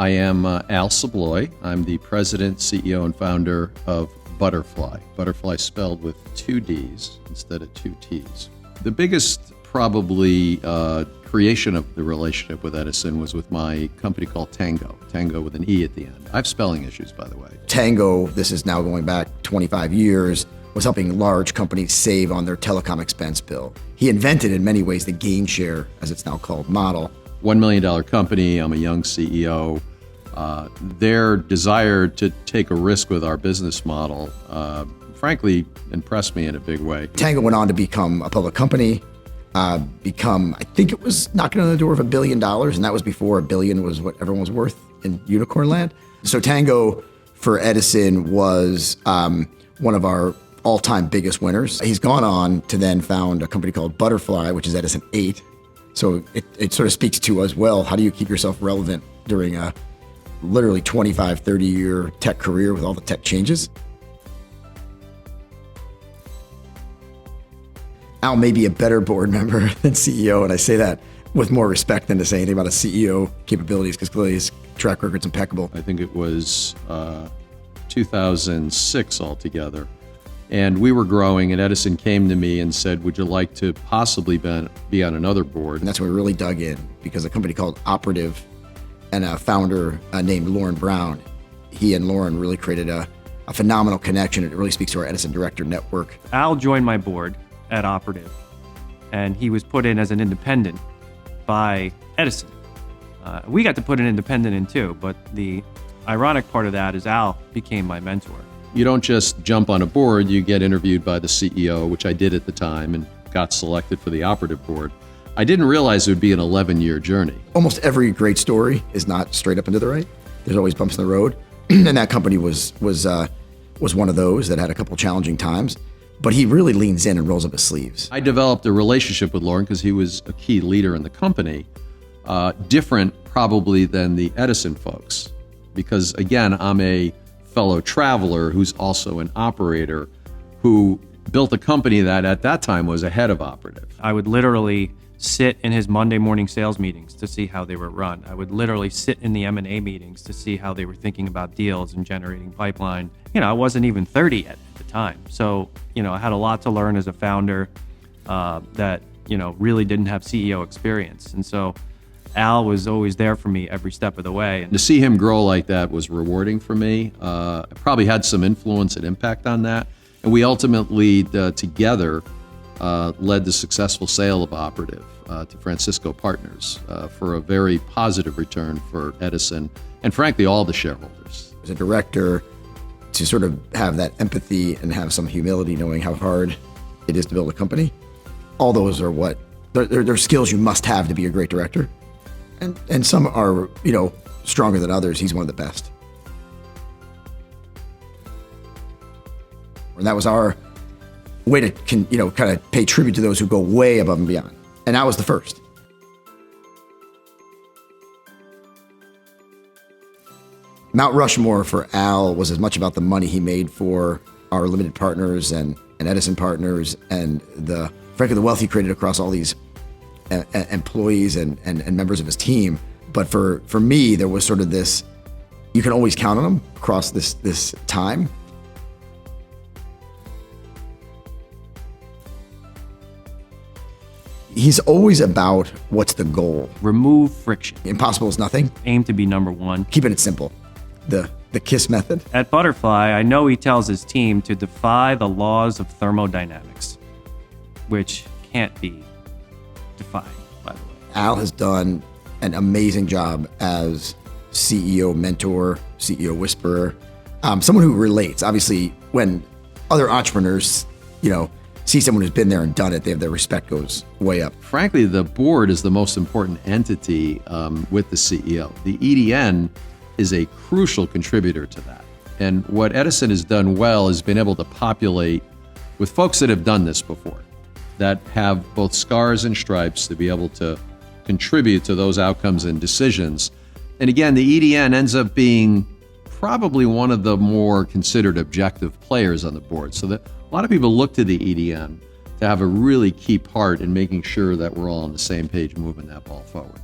I am Al Subbloie. I'm the president, CEO, and founder of Butterfly. Butterfly spelled with two D's instead of two T's. The biggest probably creation of the relationship with Edison was with my company called Tango. Tango with an E at the end. I have spelling issues, by the way. Tango, this is now going back 25 years, was helping large companies save on their telecom expense bill. He invented, in many ways, the gain share, as it's now called, model. $1 million company, I'm a young CEO. Their desire to take a risk with our business model, frankly, impressed me in a big way. Tango went on to become a public company, I think it was knocking on the door of $1 billion, and that was before $1 billion was what everyone was worth in unicorn land. So Tango for Edison was one of our all-time biggest winners. He's gone on to then found a company called Butterfly, which is Edison 8. So it sort of speaks to as well, how do you keep yourself relevant during a literally 25, 30-year tech career with all the tech changes? Al may be a better board member than CEO, and I say that with more respect than to say anything about a CEO capabilities, because clearly his track record's impeccable. I think it was 2006 altogether. And we were growing, and Edison came to me and said, would you like to possibly be on another board? And that's when we really dug in, because a company called Operative and a founder named Lauren Brown, he and Lauren really created a phenomenal connection. It really speaks to our Edison Director network. Al joined my board at Operative, and he was put in as an independent by Edison. We got to put an independent in too, but the ironic part of that is Al became my mentor. You don't just jump on a board, you get interviewed by the CEO, which I did at the time, and got selected for the Operative board. I didn't realize it would be an 11-year journey. Almost every great story is not straight up and to the right. There's always bumps in the road, and that company was one of those that had a couple challenging times. But he really leans in and rolls up his sleeves. I developed a relationship with Lauren because he was a key leader in the company, different probably than the Edison folks. Because again, I'm a fellow traveler who's also an operator who built a company that at that time was ahead of Operative. I would literally sit in his Monday morning sales meetings to see how they were run. I would literally sit in the M&A meetings to see how they were thinking about deals and generating pipeline. I wasn't even 30 yet at the time. So, I had a lot to learn as a founder that, really didn't have CEO experience. And so Al was always there for me every step of the way. To see him grow like that was rewarding for me. I probably had some influence and impact on that. And we ultimately, together, led the successful sale of Operative to Francisco Partners for a very positive return for Edison and frankly all the shareholders. As a director, to sort of have that empathy and have some humility, knowing how hard it is to build a company, all those are they're skills you must have to be a great director. And some are, stronger than others. He's one of the best. And that was our way to, kind of pay tribute to those who go way above and beyond. And I was the first. Mount Rushmore for Al was as much about the money he made for our limited partners and Edison partners and frankly, the wealth he created across all these employees and members of his team. But for me, there was sort of this, you can always count on him across this time. He's always about what's the goal. Remove friction. Impossible is nothing. Aim to be number one. Keeping it simple. The KISS method. At Butterfly, I know he tells his team to defy the laws of thermodynamics, which can't be defined, by the way. Al has done an amazing job as CEO mentor, CEO whisperer, someone who relates. Obviously, when other entrepreneurs, see someone who's been there and done it, their respect goes way up. Frankly, the board is the most important entity with the CEO. The EDN is a crucial contributor to that. And what Edison has done well is been able to populate with folks that have done this before, that have both scars and stripes to be able to contribute to those outcomes and decisions. And again, the EDN ends up being probably one of the more considered objective players on the board. So that a lot of people look to the EDN to have a really key part in making sure that we're all on the same page moving that ball forward.